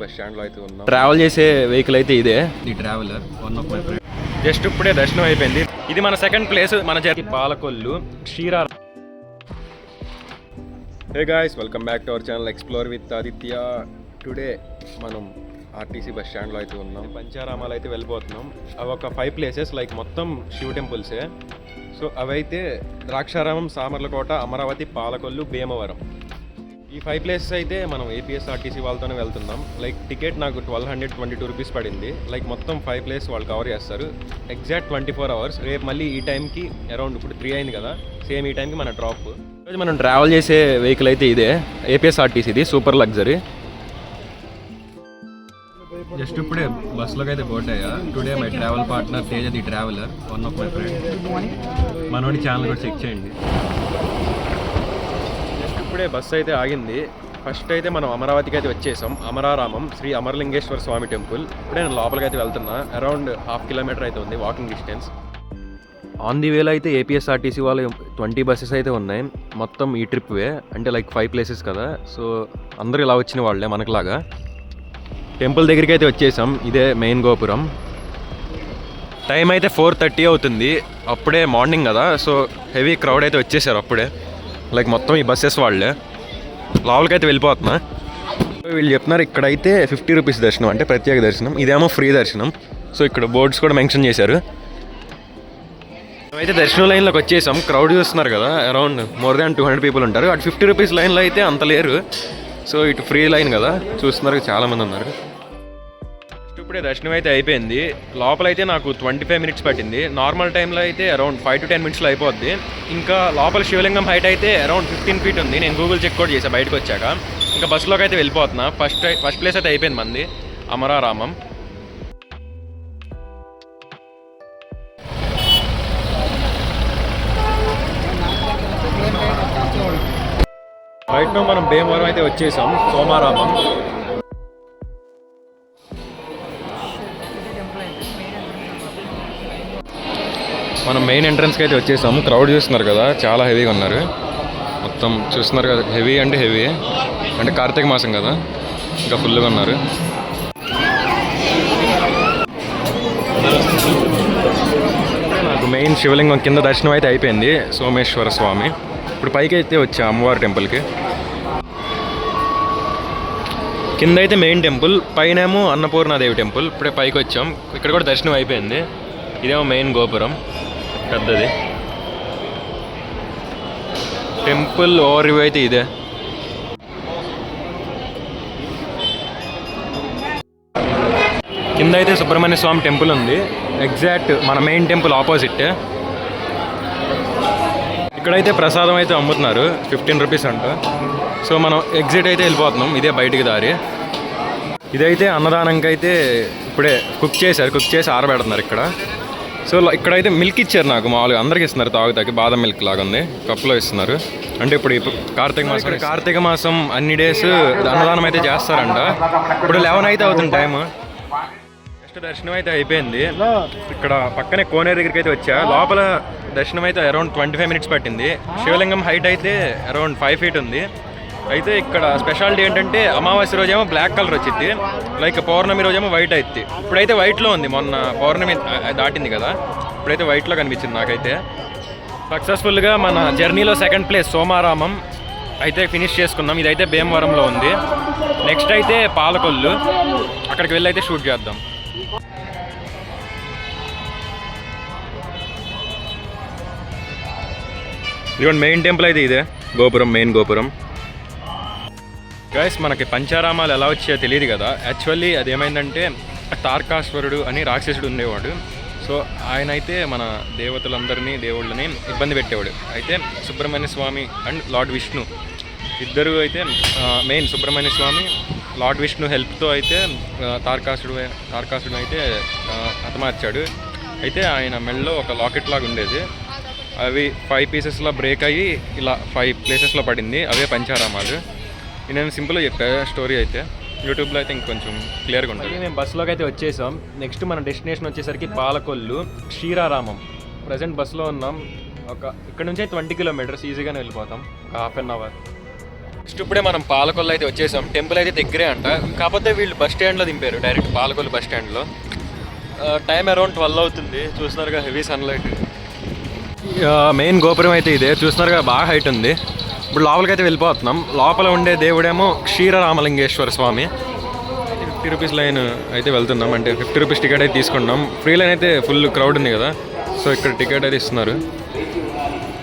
Bus stand లో అయితే ఉన్నాం. ట్రావెల్ చేసే వెహికల్ అయితే ఇదే, ఈ traveller. One of my friend. Just ఇప్పుడే దర్శనం అయిపోయింది. ఇది మన సెకండ్ ప్లేస్, మన journey Palakollu Ksheera. Hey guys, welcome back to our channel explore with Aditya. Today మనం ఆర్టీసీ బస్ స్టాండ్లో అయితే ఉన్నాం. పంచారామాలు అయితే వెళ్ళిపోతున్నాం. అవి ఒక 5 ప్లేసెస్, లైక్ మొత్తం శివ టెంపుల్సే. సో అవైతే ద్రాక్షారామం, సామర్లకోట, అమరావతి, పాలకొల్లు, భీమవరం. ఈ 5 ప్లేసెస్ అయితే మనం ఏపీఎస్ఆర్టీసీ వాళ్ళతోనే వెళ్తున్నాం. లైక్ టికెట్ నాకు 1222 రూపీస్ పడింది. లైక్ మొత్తం 5 ప్లేస్ వాళ్ళు కవర్ చేస్తారు. Exact 24 hours. రేపు మళ్ళీ ఈ టైంకి అరౌండ్ ఇప్పుడు 3 అయింది కదా, సేమ్ ఈ టైంకి మన డ్రాప్. ఈరోజు మనం ట్రావెల్ చేసే వెహికల్ అయితే ఇదే, ఏపీఎస్ఆర్టీసీది సూపర్ లగ్జరీ. జస్ట్ ఇప్పుడే బస్సులోకి అయితే బోట్ అయ్యా. Today my travel partner Teja the traveller, one of my friend. మనోడి ఛానల్ కూడా చెక్ చేయండి. జస్ట్ ఇప్పుడే బస్సు అయితే ఆగింది. ఫస్ట్ అయితే మనం అమరావతికి అయితే వచ్చేసాం. అమరారామం శ్రీ అమరలింగేశ్వర స్వామి టెంపుల్. ఇప్పుడే నేను లోపలికి అయితే వెళ్తున్నా. అరౌండ్ 1/2 కిలోమీటర్ అయితే ఉంది వాకింగ్ డిస్టెన్స్. ఆన్ ది వేలో అయితే ఏపీఎస్ఆర్టీసీ వాళ్ళు 20 బస్సెస్ అయితే ఉన్నాయి మొత్తం ఈ ట్రిప్ వే. అంటే లైక్ 5 ప్లేసెస్ కదా, సో అందరూ ఇలా వచ్చిన వాళ్ళే మనకులాగా. టెంపుల్ దగ్గరికి అయితే వచ్చేసాం. ఇదే మెయిన్ గోపురం. టైం అయితే 4:30 అవుతుంది. అప్పుడే మార్నింగ్ కదా, సో హెవీ క్రౌడ్ అయితే వచ్చేసారు అప్పుడే. లైక్ మొత్తం ఈ బస్సెస్ వాళ్ళే. లోపలికి అయితే వెళ్ళిపోతున్నా. వీళ్ళు చెప్తున్నారు ఇక్కడైతే 50 రూపీస్ దర్శనం, అంటే ప్రత్యేక దర్శనం. ఇదేమో ఫ్రీ దర్శనం. సో ఇక్కడ బోర్డ్స్ కూడా మెన్షన్ చేశారు. మేమైతే దర్శనం లైన్లోకి వచ్చేసాం. క్రౌడ్ చూస్తున్నారు కదా, అరౌండ్ మోర్ దాన్ 200 పీపుల్ ఉంటారు. అటు 50 రూపీస్ లైన్లో అయితే అంత లేరు. సో ఇటు ఫ్రీ లైన్ కదా, చూస్తున్నారు చాలామంది ఉన్నారు. ఇప్పుడే దర్శనం అయితే అయిపోయింది. లోపలైతే నాకు 25 మినిట్స్ పట్టింది. నార్మల్ టైంలో అయితే అరౌండ్ 5 to 10 మినిట్స్లో అయిపోద్ది. ఇంకా లోపల శివలింగం హైట్ అయితే అరౌండ్ 15 feet ఉంది. నేను గూగుల్ చెక్ కూడా చేశాను బయటకు వచ్చాక. ఇంకా బస్సులోకి అయితే వెళ్ళిపోతున్నా. ఫస్ట్ ప్లేస్ అయితే అయిపోయింది మంది, అమరారామం. రైట్ నో మనం భీమవరం అయితే వచ్చేసాం. సోమారామం. మనం మెయిన్ ఎంట్రన్స్కి అయితే వచ్చేసాము. క్రౌడ్ చూస్తున్నారు కదా, చాలా హెవీగా ఉన్నారు. మొత్తం చూస్తున్నారు కదా, హెవీ అంటే హెవీ. అంటే కార్తీక మాసం కదా, ఇంకా ఫుల్గా ఉన్నారు. నాకు మెయిన్ శివలింగం కింద దర్శనం అయితే అయిపోయింది, సోమేశ్వర స్వామి. ఇప్పుడు పైకి అయితే వచ్చా అమ్మవారి టెంపుల్కి. కింద అయితే మెయిన్ టెంపుల్, పైనేమో అన్నపూర్ణాదేవి టెంపుల్. ఇప్పుడే పైకి వచ్చాం. ఇక్కడ కూడా దర్శనం అయిపోయింది. ఇదేమో మెయిన్ గోపురం పెద్దది. టెంపుల్ ఓవర్ వ్యూ అయితే ఇదే. కింద అయితే సుబ్రహ్మణ్య స్వామి టెంపుల్ ఉంది, ఎగ్జాక్ట్ మన మెయిన్ టెంపుల్ ఆపోజిట్. ఇక్కడైతే ప్రసాదం అయితే అమ్ముతున్నారు, 15 రూపీస్ అంట. సో మనం ఎగ్జిట్ అయితే వెళ్ళిపోతున్నాం. ఇదే బయటికి దారి. ఇదైతే అన్నదానంకి అయితే ఇప్పుడే కుక్ చేసి ఆరబెడుతున్నారు ఇక్కడ. సో ఇక్కడైతే మిల్క్ ఇచ్చారు నాకు, మామూలుగా అందరికి ఇస్తున్నారు తాగుతాకి. బాదం మిల్క్ లాగా ఉంది, కప్లో ఇస్తున్నారు. అంటే ఇప్పుడు కార్తీక మాసం అన్ని డేస్ అన్నదానం అయితే చేస్తారంట. ఇప్పుడు 11 అయితే అవుతుంది టైము. నెక్స్ట్ దర్శనం అయితే అయిపోయింది. ఇక్కడ పక్కనే కోనేరు దగ్గరికి అయితే వచ్చా. లోపల దర్శనం అయితే అరౌండ్ 25 మినిట్స్ పట్టింది. శివలింగం హైట్ అయితే అరౌండ్ 5 feet ఉంది. అయితే ఇక్కడ స్పెషాలిటీ ఏంటంటే అమావాస్య రోజేమో బ్లాక్ కలర్ వచ్చింది, లైక్ పౌర్ణమి రోజేమో వైట్ అవుతుంది. ఇప్పుడైతే వైట్లో ఉంది, మొన్న పౌర్ణమి దాటింది కదా, ఇప్పుడైతే వైట్లో కనిపించింది నాకైతే. సక్సెస్ఫుల్గా మన జర్నీలో సెకండ్ ప్లేస్ సోమారామం అయితే ఫినిష్ చేసుకున్నాం. ఇదైతే భీమవరంలో ఉంది. నెక్స్ట్ అయితే పాలకొల్లు, అక్కడికి వెళ్ళి అయితే షూట్ చేద్దాం. ఇదిగోండి మెయిన్ టెంపుల్ అయితే ఇదే గోపురం, మెయిన్ గోపురం. గైస్, మనకి పంచారామాలు ఎలా వచ్చాయో తెలియదు కదా. యాక్చువల్లీ అదేమైందంటే తార్కాసురుడు అని రాక్షసుడు ఉండేవాడు. సో ఆయన అయితే మన దేవుళ్ళని ఇబ్బంది పెట్టేవాడు. అయితే సుబ్రహ్మణ్య స్వామి అండ్ లార్డ్ విష్ణు ఇద్దరు అయితే మెయిన్ సుబ్రహ్మణ్య స్వామి లార్డ్ విష్ణు హెల్ప్తో అయితే తార్కాసుడు అయితే హతమార్చాడు. అయితే ఆయన మెడలో ఒక లాకెట్ లాగా ఉండేది. అవి 5 పీసెస్లో బ్రేక్ అయ్యి ఇలా 5 ప్లేసెస్లో పడింది. అవే పంచారామాలు. నేను సింపుల్గా చెప్పా స్టోరీ. అయితే యూట్యూబ్లో అయితే ఇంకొంచెం క్లియర్గా ఉంటుంది. మేము బస్సులోకి అయితే వచ్చేసాం. నెక్స్ట్ మన డెస్టినేషన్ వచ్చేసరికి పాలకొల్లు క్షీరారామం. ప్రజెంట్ బస్సులో ఉన్నాం. ఇక్కడ నుంచి 20 కిలోమీటర్స్ ఈజీగానే వెళ్ళిపోతాం, ఒక హాఫ్ అన్ అవర్. నెక్స్ట్ ఇప్పుడే మనం పాలకొల్లు అయితే వచ్చేసాం. టెంపుల్ అయితే దగ్గరే అంట, కాకపోతే వీళ్ళు బస్ స్టాండ్లో దింపారు, డైరెక్ట్ పాలకొల్లు బస్ స్టాండ్లో. టైం అరౌండ్ 12 అవుతుంది. చూస్తున్నారుగా హెవీ సన్లైట్. మెయిన్ గోపురం అయితే ఇదే, చూస్తున్నారుగా బాగా హైట్ ఉంది. ఇప్పుడు లోపలికి అయితే వెళ్ళిపోతున్నాం. లోపల ఉండే దేవుడేమో క్షీరరామలింగేశ్వర స్వామి. 50 రూపీస్ లైన్ అయితే వెళ్తున్నాం, అంటే 50 రూపీస్ టికెట్ అయితే తీసుకున్నాం. ఫ్రీ లైన్ అయితే ఫుల్ క్రౌడ్ ఉంది కదా, సో ఇక్కడ టికెట్ అయితే ఇస్తున్నారు.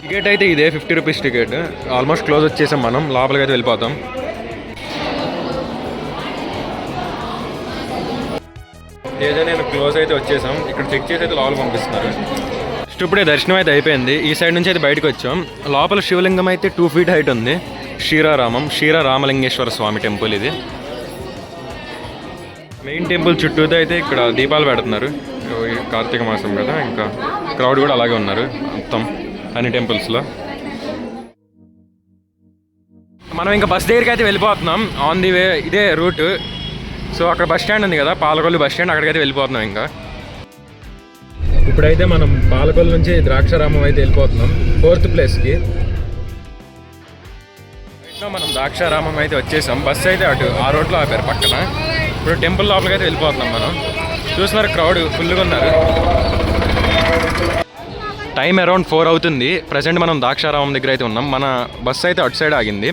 టికెట్ అయితే ఇదే 50 రూపీస్ టికెట్. ఆల్మోస్ట్ క్లోజ్ వచ్చేసాం, మనం లోపలికి అయితే వెళ్ళిపోతాం. ఏదో నేను క్లోజ్ అయితే వచ్చేసాం. ఇక్కడ చెక్ చేసి అయితే లోపలికి పంపిస్తున్నారు. నెక్స్ట్ ఇప్పుడే దర్శనం అయితే అయిపోయింది. ఈ సైడ్ నుంచి అయితే బయటకు వచ్చాం. లోపల శివలింగం అయితే 2 feet హైట్ ఉంది. క్షీరరామలింగేశ్వర స్వామి టెంపుల్ ఇది. మెయిన్ టెంపుల్ చుట్టూతో అయితే ఇక్కడ దీపాలు పెడుతున్నారు. కార్తీక మాసం కదా, ఇంకా క్రౌడ్ కూడా అలాగే ఉన్నారు మొత్తం అన్ని టెంపుల్స్లో. మనం ఇంకా బస్ దగ్గరికి అయితే వెళ్ళిపోతున్నాం. ఆన్ ది వే ఇదే రూట్. సో అక్కడ బస్ స్టాండ్ ఉంది కదా, పాలకొల్లు బస్ స్టాండ్, అక్కడికైతే వెళ్ళిపోతున్నాం. ఇంకా ఇప్పుడైతే మనం పాలకొల్లు నుంచి ద్రాక్షారామం అయితే వెళ్ళిపోతున్నాం, 4th ప్లేస్కి. మనం ద్రాక్షారామం అయితే వచ్చేసాం. బస్ అయితే అటు ఆ రోడ్లో ఆపారు పక్కన. ఇప్పుడు టెంపుల్ లోపలికి అయితే వెళ్ళిపోతున్నాం మనం. చూస్తున్నారు క్రౌడ్ ఫుల్గా ఉన్నారు. టైం అరౌండ్ 4 అవుతుంది. ప్రజెంట్ మనం ద్రాక్షారామం దగ్గర అయితే ఉన్నాం. మన బస్ అయితే అటు సైడ్ ఆగింది.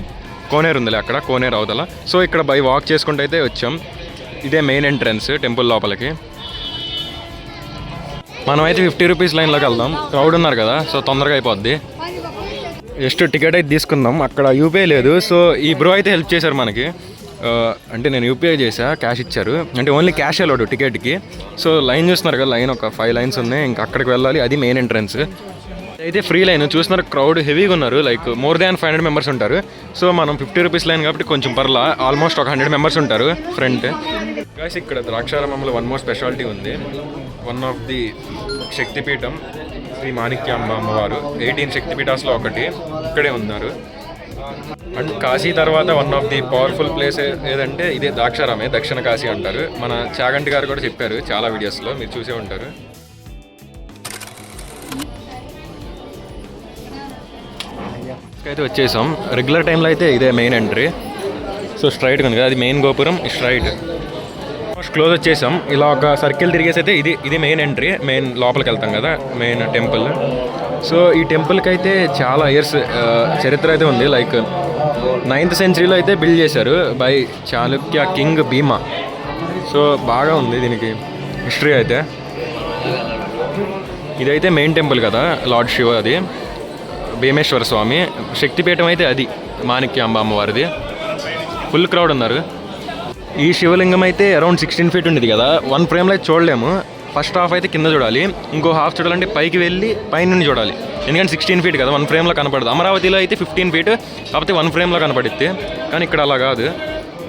కోనేరు ఉందిలే అక్కడ, కోనేరు అవతల. సో ఇక్కడ బై వాక్ చేసుకుంటూ అయితే వచ్చాం. ఇదే మెయిన్ ఎంట్రన్స్ టెంపుల్ లోపలికి. మనం అయితే 50 రూపీస్ లైన్లోకి వెళ్దాం. క్రౌడ్ ఉన్నారు కదా, సో తొందరగా అయిపోద్ది. జస్ట్ టికెట్ అయితే తీసుకుందాం. అక్కడ యూపీఐ లేదు, సో ఈ బ్రో అయితే హెల్ప్ చేశారు మనకి. అంటే నేను యూపీఐ చేసా, క్యాష్ ఇచ్చారు. అంటే ఓన్లీ క్యాష్ వెళ్ళాడు టికెట్కి. సో లైన్ చూస్తున్నారు కదా, లైన్ ఒక 5 లైన్స్ ఉన్నాయి. ఇంకా అక్కడికి వెళ్ళాలి, అది మెయిన్ ఎంట్రన్స్. అయితే ఫ్రీ లైన్. చూస్తున్నారు క్రౌడ్ హెవీగా ఉన్నారు, లైక్ మోర్ దాన్ 500 మెంబర్స్ ఉంటారు. సో మనం 50 రూపీస్ లైన్ కాబట్టి కొంచెం పర్లా, ఆల్మోస్ట్ ఒక 100 మెంబర్స్ ఉంటారు ఫ్రంట్. గాయ్స్ ఇక్కడ ద్రాక్షారామంలో వన్ మోర్ స్పెషాలిటీ ఉంది. వన్ ఆఫ్ ది శక్తిపీఠం శ్రీ మాణిక్యాంబ అమ్మవారు. 18 శక్తిపీఠాస్లో ఒకటి ఇక్కడే ఉన్నారు. అండ్ కాశీ తర్వాత one of the powerful place ఏదంటే ఇదే ద్రాక్షారామే, దక్షిణ కాశీ అంటారు. మన చాగంటి గారు కూడా చెప్పారు చాలా వీడియోస్లో, మీరు చూసే ఉంటారు. అయితే వచ్చేసాం. రెగ్యులర్ టైంలో అయితే ఇదే మెయిన్ ఎంట్రీ. సో స్ట్రైట్గా ఉంది కదా, అది మెయిన్ గోపురం, స్ట్రైట్. క్లోజ్ వచ్చేసాం. ఇలా ఒక సర్కిల్ తిరిగేసి అయితే ఇది మెయిన్ ఎంట్రీ. మెయిన్ లోపలికి వెళ్తాం కదా, మెయిన్ టెంపుల్. సో ఈ టెంపుల్కి అయితే చాలా ఇయర్స్ చరిత్ర అయితే ఉంది. లైక్ 9th సెంచరీలో అయితే బిల్డ్ చేశారు by Chalukya king Bhima. So బాగా ఉంది దీనికి హిస్టరీ అయితే. ఇదైతే మెయిన్ టెంపుల్ కదా, లార్డ్ శివ, అది భీమేశ్వర స్వామి. శక్తిపీఠం అయితే అది మాణిక్యాంబ అమ్మవారిది. ఫుల్ క్రౌడ్ ఉన్నారు. ఈ శివలింగం అయితే అరౌండ్ 16 feet ఉండేది కదా, 1 ఫ్రేమ్లో అయితే చూడలేము. ఫస్ట్ హాఫ్ అయితే కింద చూడాలి, ఇంకో హాఫ్ చూడాలంటే పైకి వెళ్ళి పైనుండి చూడాలి. ఎందుకంటే 16 feet కదా, 1 ఫ్రేమ్లో కనపడదు. అమరావతిలో అయితే 15 feet, కాకపోతే 1 ఫ్రేమ్లో కనపడిద్ది. కానీ ఇక్కడ అలా కాదు.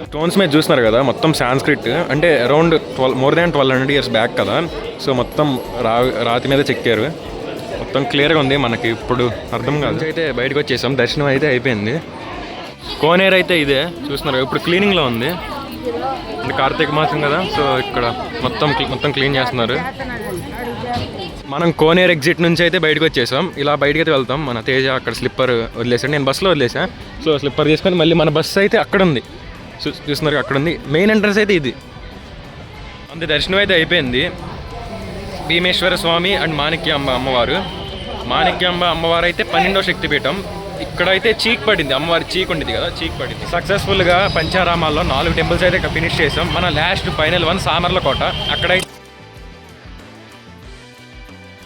స్టోన్స్ మీద చూస్తున్నారు కదా, మొత్తం సాంస్క్రిట్. అంటే around more than 1200 years back కదా. సో మొత్తం రాతి మీద చెక్కారు. మొత్తం క్లియర్గా ఉంది, మనకి ఇప్పుడు అర్థం కాదు. అయితే బయటకు వచ్చేసాం, దర్శనం అయితే అయిపోయింది. కోనేరు అయితే ఇదే చూస్తున్నారు, ఇప్పుడు క్లీనింగ్లో ఉంది. అంటే కార్తీక మాసం కదా, సో ఇక్కడ మొత్తం క్లీన్ చేస్తున్నారు. మనం కోనేరు ఎగ్జిట్ నుంచి అయితే బయటకు వచ్చేసాం. ఇలా బయటకి అయితే వెళ్తాం. మన తేజ అక్కడ స్లిప్పర్ వదిలేసాడు, నేను బస్సులో వదిలేసా. సో స్లిప్పర్ తీసుకొని మళ్ళీ మన బస్సు అయితే అక్కడ ఉంది, చూస్తున్నారు అక్కడ ఉంది. మెయిన్ ఎంట్రన్స్ అయితే ఇది. అంతే, దర్శనం అయితే అయిపోయింది. భీమేశ్వర స్వామి అండ్ మాణిక్యాంబ అమ్మవారు. మాణిక్యాంబ అమ్మవారు అయితే 12వ శక్తిపీఠం. ఇక్కడైతే చీక్ పడింది, అమ్మవారి చీక్ ఉండేది కదా, చీక్ పడింది. సక్సెస్ఫుల్గా పంచారామాల్లో 4 టెంపుల్స్ అయితే ఫినిష్ చేసాం. మన లాస్ట్ ఫైనల్ వన్ సామర్లకోట. అక్కడైతే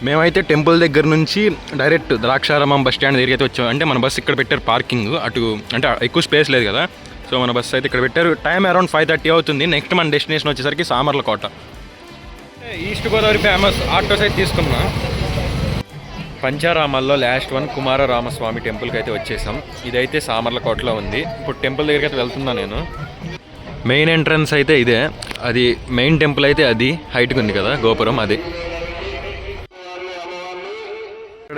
మేమైతే టెంపుల్ దగ్గర నుంచి డైరెక్ట్ ద్రాక్షారామం బస్ స్టాండ్ దగ్గరికి అయితే వచ్చాం. అంటే మన బస్సు ఇక్కడ పెట్టారు పార్కింగ్, అటు అంటే ఎక్కువ స్పేస్ లేదు కదా, సో మన బస్సు అయితే ఇక్కడ పెట్టారు. టైం అరౌండ్ 5:30 అవుతుంది. నెక్స్ట్ మన డెస్టినేషన్ వచ్చేసరికి Samarlakota. East Godavari famous autos అయితే తీసుకున్నా. పంచారామాల్లో లాస్ట్ వన్ కుమారరామస్వామి టెంపుల్కి అయితే వచ్చేసాం. ఇదైతే సామర్లకోటలో ఉంది. ఇప్పుడు టెంపుల్ దగ్గరికి అయితే వెళ్తున్నా నేను. మెయిన్ ఎంట్రన్స్ అయితే ఇదే, అది మెయిన్ టెంపుల్ అయితే అది హైట్గా ఉంది కదా గోపురం, అది.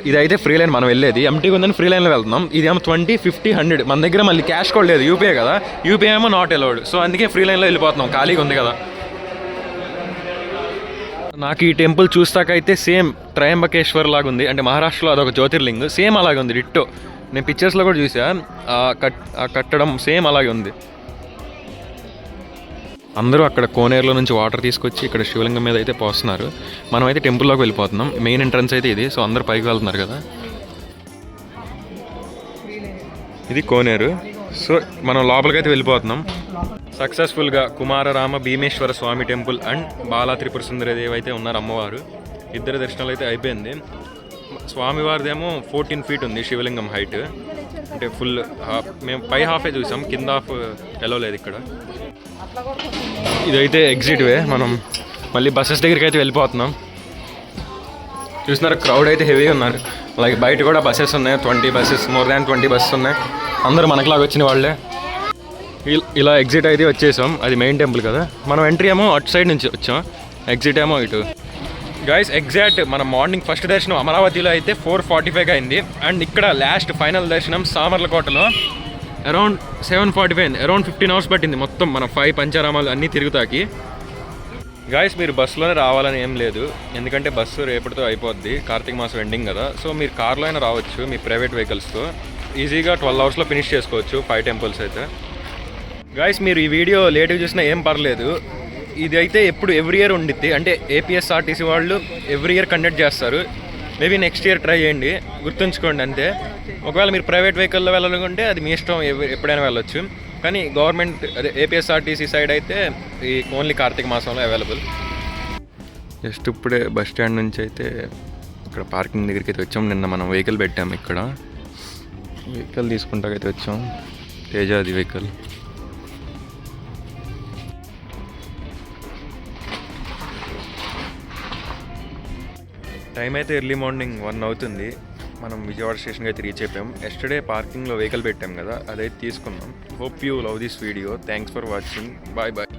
ఇదైతే ఫ్రీ లైన్ మనం వెళ్ళేది, ఎంటీగా ఉందని ఫ్రీ లైన్లో వెళ్తున్నాం. ఇదేమో 20, 50, 100. మన దగ్గర మళ్ళీ క్యాష్ కూడా లేదు, యూపీఐ కదా, యూపీఐ ఏమో నాట్ అలౌడ్. సో అందుకే ఫ్రీ లైన్లో వెళ్ళిపోతున్నాం, ఖాళీగా ఉంది కదా. నాకు ఈ టెంపుల్ చూస్తాకైతే సేమ్ త్రయంబకేశ్వర్ లాగా ఉంది, అంటే మహారాష్ట్రలో అదొక జ్యోతిర్లింగ్ సేమ్ అలాగే ఉంది డిట్టో. నేను పిక్చర్స్లో కూడా చూసా, ఆ కట్టడం సేమ్ అలాగే ఉంది. అందరూ అక్కడ కోనేరులో నుంచి వాటర్ తీసుకొచ్చి ఇక్కడ శివలింగం మీద అయితే పోస్తున్నారు. మనమైతే టెంపుల్లోకి వెళ్ళిపోతున్నాం. మెయిన్ ఎంట్రన్స్ అయితే ఇది. సో అందరూ పైకి వెళ్తున్నారు కదా. ఇది కోనేరు. సో మనం లోపలికైతే వెళ్ళిపోతున్నాం. సక్సెస్ఫుల్గా కుమారరామ భీమేశ్వర స్వామి టెంపుల్ అండ్ బాలా త్రిపుర సుందరి దేవి అయితే ఉన్నారు అమ్మవారు. ఇద్దరు దర్శనాలు అయితే అయిపోయింది. స్వామివారిదేమో 14 feet ఉంది శివలింగం హైట్. అంటే ఫుల్ మేము పై హాఫే చూసాం, కింద హాఫ్ ఎలా లేదు ఇక్కడ. ఇదైతే ఎగ్జిట్ వే. మనం మళ్ళీ బస్సెస్ దగ్గరికి అయితే వెళ్ళిపోతున్నాం. చూస్తున్నారు క్రౌడ్ అయితే హెవీగా ఉన్నారు. లైక్ బయట కూడా బస్సెస్ ఉన్నాయి, 20 buses, మోర్ దాన్ 20 buses ఉన్నాయి. అందరూ మనకులాగా వచ్చిన వాళ్ళే. ఇలా ఎగ్జిట్ అయితే వచ్చేసాం. అది మెయిన్ టెంపుల్ కదా. మనం ఎంట్రీ ఏమో అటు సైడ్ నుంచి వచ్చాం, ఎగ్జిట్ ఏమో ఇటు. గైస్ ఎగ్జాక్ట్ మన మార్నింగ్ ఫస్ట్ దర్శనం అమరావతిలో అయితే 4:45 అయింది. అండ్ ఇక్కడ లాస్ట్ ఫైనల్ దర్శనం సామర్లకోటలో అరౌండ్ 7:45, అరౌండ్ 15 hours పట్టింది మొత్తం మన 5 పంచారామాలు అన్నీ తిరుగుతాకి. గాయస్ మీరు బస్సులోనే రావాలని ఏం లేదు, ఎందుకంటే బస్సు రేపటితో అయిపోద్ది, కార్తీక మాసం ఎండింగ్ కదా. సో మీరు కార్లో అయినా రావచ్చు మీ ప్రైవేట్ వెహికల్స్తో. ఈజీగా 12 hours ఫినిష్ చేసుకోవచ్చు 5 temples అయితే. గాయస్ మీరు ఈ వీడియో లేట్గా చూసినా ఏం పర్లేదు. ఇది అయితే ఎప్పుడు ఎవ్రీ ఇయర్ ఉండిద్ది, అంటే ఏపీఎస్ఆర్టీసీ వాళ్ళు ఎవ్రీ ఇయర్ కండక్ట్ చేస్తారు. మేబీ నెక్స్ట్ ఇయర్ ట్రై చేయండి, గుర్తుంచుకోండి అంతే. ఒకవేళ మీరు ప్రైవేట్ వెహికల్లో వెళ్ళాలనుకుంటే అది మీ ఇష్టం, ఎప్పుడైనా వెళ్ళొచ్చు. కానీ గవర్నమెంట్ అదే ఏపీఎస్ఆర్టీసీ సైడ్ అయితే ఈ ఓన్లీ కార్తీక మాసంలో అవైలబుల్. జస్ట్ ఇప్పుడే బస్ స్టాండ్ నుంచి అయితే ఇక్కడ పార్కింగ్ దగ్గరికి అయితే వచ్చాం. నిన్న మనం వెహికల్ పెట్టాము ఇక్కడ, వెహికల్ తీసుకుంటాకైతే వచ్చాం. తేజాది వెహికల్. టైం అయితే ఎర్లీ మార్నింగ్ 1 అవుతుంది. మనం విజయవాడ స్టేషన్కి అయితే రీచ్ అయిపోయాం. ఎస్టర్డే పార్కింగ్లో వెహికల్ పెట్టాం కదా, అదైతే తీసుకున్నాం. Hope you love this video. Thanks for watching. Bye bye.